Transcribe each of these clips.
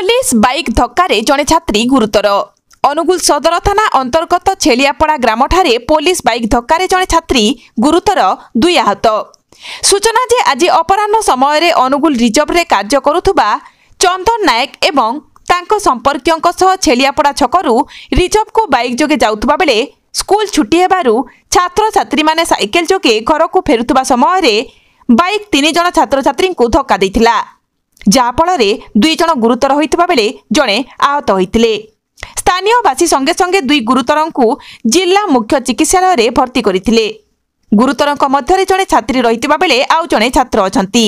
Police bike धक्का जड़े छात्री गुरुतर। अनुगुल सदर थाना अंतर्गत छेलियापड़ा ग्राम ठारे पुलिस बाइक धक्का जड़े छात्री गुरुतर, दुई आहत। सूचना जे आज अपराह्न समय अनुगुल रिजर्व रे कार्य करुथुबा चंदन नायक एवं तांको संपर्कियों सह छेलियापड़ा छकरू रिजर्व को बाइक जोगे जाउथुबा बेले स्कूल छुट्टी हेबारु छात्र छात्री माने साइकेल जोगे घर को फेरुथुबा समय बाइक 3 जण छात्र छात्री को धक्का देथिला, जहाँफल दुई जण गुरुतर होइतबा बेले जणे आहत होइतिले। स्थानीय बासी संगे संगे दुई गुरुतर को जिला मुख्य चिकित्सालय रे भर्ती करथिले। गुरुतर मध्य जड़े छात्री रहितबा बेले आउ जड़े छात्र अछंती।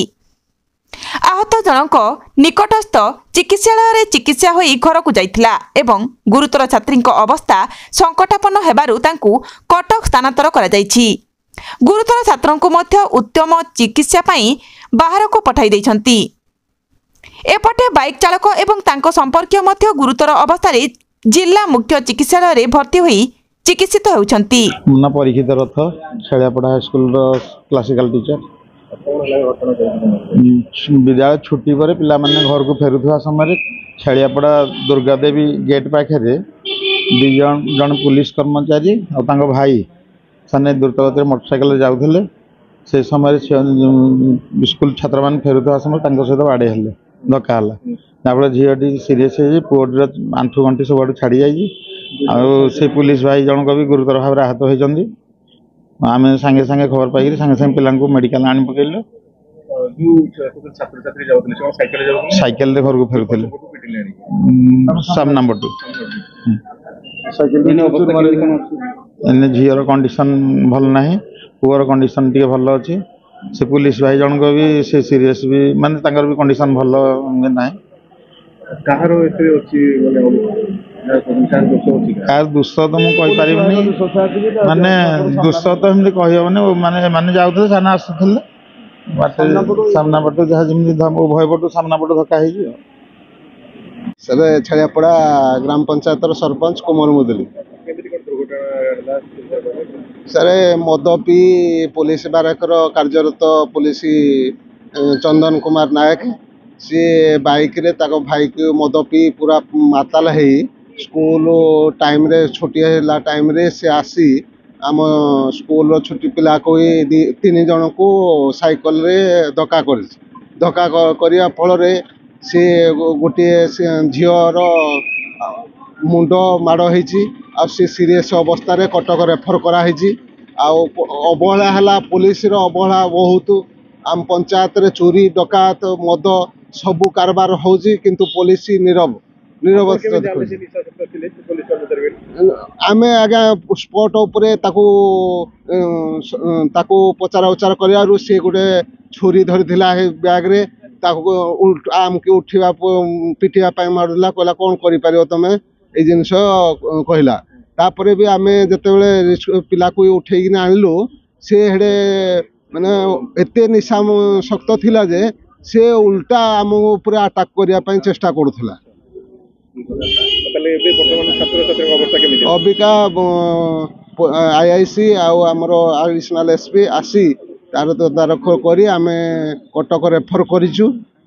आहत जनक निकटस्थ चिकित्सालय रे चिकित्सा होई घर को जाइथिला एवं गुरुतर छात्री अवस्था संकटापन्न हेबारु तांकु कटक स्थानांतर करा जाइछि। गुरुतर छात्रों को मध्य उत्तम चिकित्सा पाई बाहर को पठाई दैछंती। एपटे बाइक चालक एवं तांको संपर्कीय मध्य गुरुतर अवस्था जिला मुख्य चिकित्सालय रे भर्ती होई चिकित्सित होउछंती। मुन्ना परीक्षित रथ छेलियापड़ा हाई स्कूल क्लासिकल टीचर। विद्यालय छुट्टी पर पिला माने घर को फेरुवा समय छेलियापड़ा दुर्गा देवी गेट पाखे जन पुलिस कर्मचारी और भाई साने द्रुतगति मोटरसाइकिल जाऊे से समय स्कूल छात्र मान फेरुवा समय सहित बाड़े हेले धक्का जहाँफल झीटी सीरीयस पुअर आंठू गंठी सब छाड़ी जा पुलिस भाई जनक भी गुरुतर भाव आहत होती। आम सांगे सांगे खबर पाई सांगे सांगे पिला मेडिकल आनी पकड़े साइकेल घर को फेरुले सामना पटू झीर कंडीशन भल ना पुअर कंडीशन टी भल अच्छी से पुलिस भाई जनक भी से सीरीयस भी माने भी कंडीशन भल ना दोष तो मुझे पार माने दोष तो एमती कहने माने माने जाऊे सामने आसुले सामना पटू जहाँ जमी उभय पटू सामना पटू धक्का हो सर छेलियापड़ा ग्राम पंचायत सरपंच कुमार मुदली सर मद पी पुलिस बारकर कार्यरत पुलिस चंदन कुमार नायक सी बाइक रे ताको भाई को मद पी पूरा माताल है स्कूल टाइम रे छुट्टी है टाइम रे से आसी आम स्कूल छुट्टी पिला को 3 जन को साइकल रे धक्का करिया फल रे से गोटे झीर मुंड माड़ होती सी सीरीयस अवस्था रे कटक रेफर कराई अवहेला है पुलिस अवहेला बहुत आम पंचायत रे चोरी डकायत मद सबू कारबार होची किंतु पुलिस नीरव आमे आगे स्पॉट उपरे ताकू पचारा उचार कर सी गोटे छुरी धरी बैग रे आमके उठा पिटिया मारूला कहला कौन कर तुम ये जिनस कहला तापर भी आम जिते पिला को उठेकिन आणलु से हेडे माने एते निशा शक्त थिला जे से उल्टा आम ऊपर अटैक करने चेष्टा करुला। अबिका आईआईसी आमर एडिशनल एसपी आसी तार तदारख कर आम कटक रेफर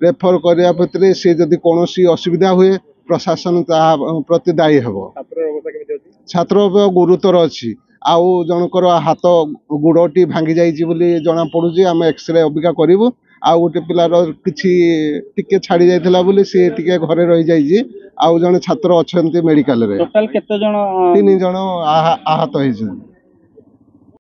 रेफर करने भितर सी जदि कौन असुविधा हुए प्रशासन प्रति दायी हेब। छात्र गुरुतर अच्छी आउ जनकर हाथ गुड़टी भांगी जाइए जना पड़ुची आम एक्सरे अबिका करूँ आउ गोटे पिलार कि छाड़ी जाइला बोली सी टिके घरे रही जाइए आउ जने छात्र अच्छा मेडिकल रे 3 जन आहत होइछन।